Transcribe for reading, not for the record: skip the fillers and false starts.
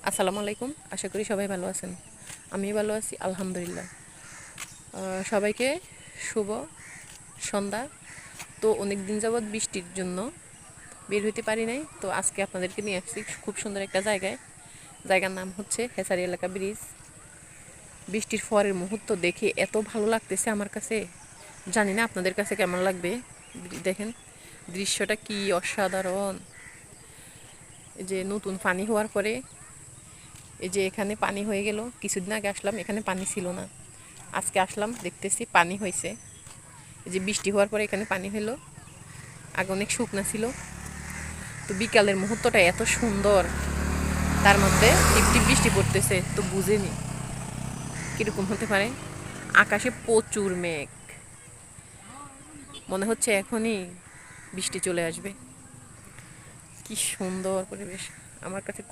আসসালামু আলাইকুম। আশা করি সবাই ভালো আছেন। আমি ভালো আছি আলহামদুলিল্লাহ। সবাইকে শুভ সন্ধ্যা। তো অনেক দিন যাবৎ বৃষ্টির জন্য বের হইতে পারি নাই, তো আজকে আপনাদেরকে নিয়ে আসছি খুব সুন্দর একটা জায়গার নাম হচ্ছে হেসারি এলাকা ব্রিজ। বৃষ্টির ফোয়ারের মুহূর্ত দেখে এত ভালো লাগতেছে আমার কাছে, জানি না আপনাদের কাছে কেমন লাগবে। দেখেন দৃশ্যটা কি অসাধারণ। এই যে নতুন পানি হওয়ার পরে এই যে এখানে পানি হয়ে গেল। কিছুদিন আগে আসলাম, এখানে পানি ছিল না, আজকে আসলাম দেখতেছি পানি হয়েছে। এই যে বৃষ্টি হওয়ার পরে এখানে পানি হলো, আগে অনেক শুকনা ছিল। তো বিকালের মুহূর্তটা এত সুন্দর, তার মধ্যে টিপটিপ বৃষ্টি পড়তেছে, তো বুঝেনি কীরকম হতে পারে। আকাশে প্রচুর মেঘ, মনে হচ্ছে এখনই বৃষ্টি চলে আসবে। কি সুন্দর পরিবেশ, আমার কাছে খুব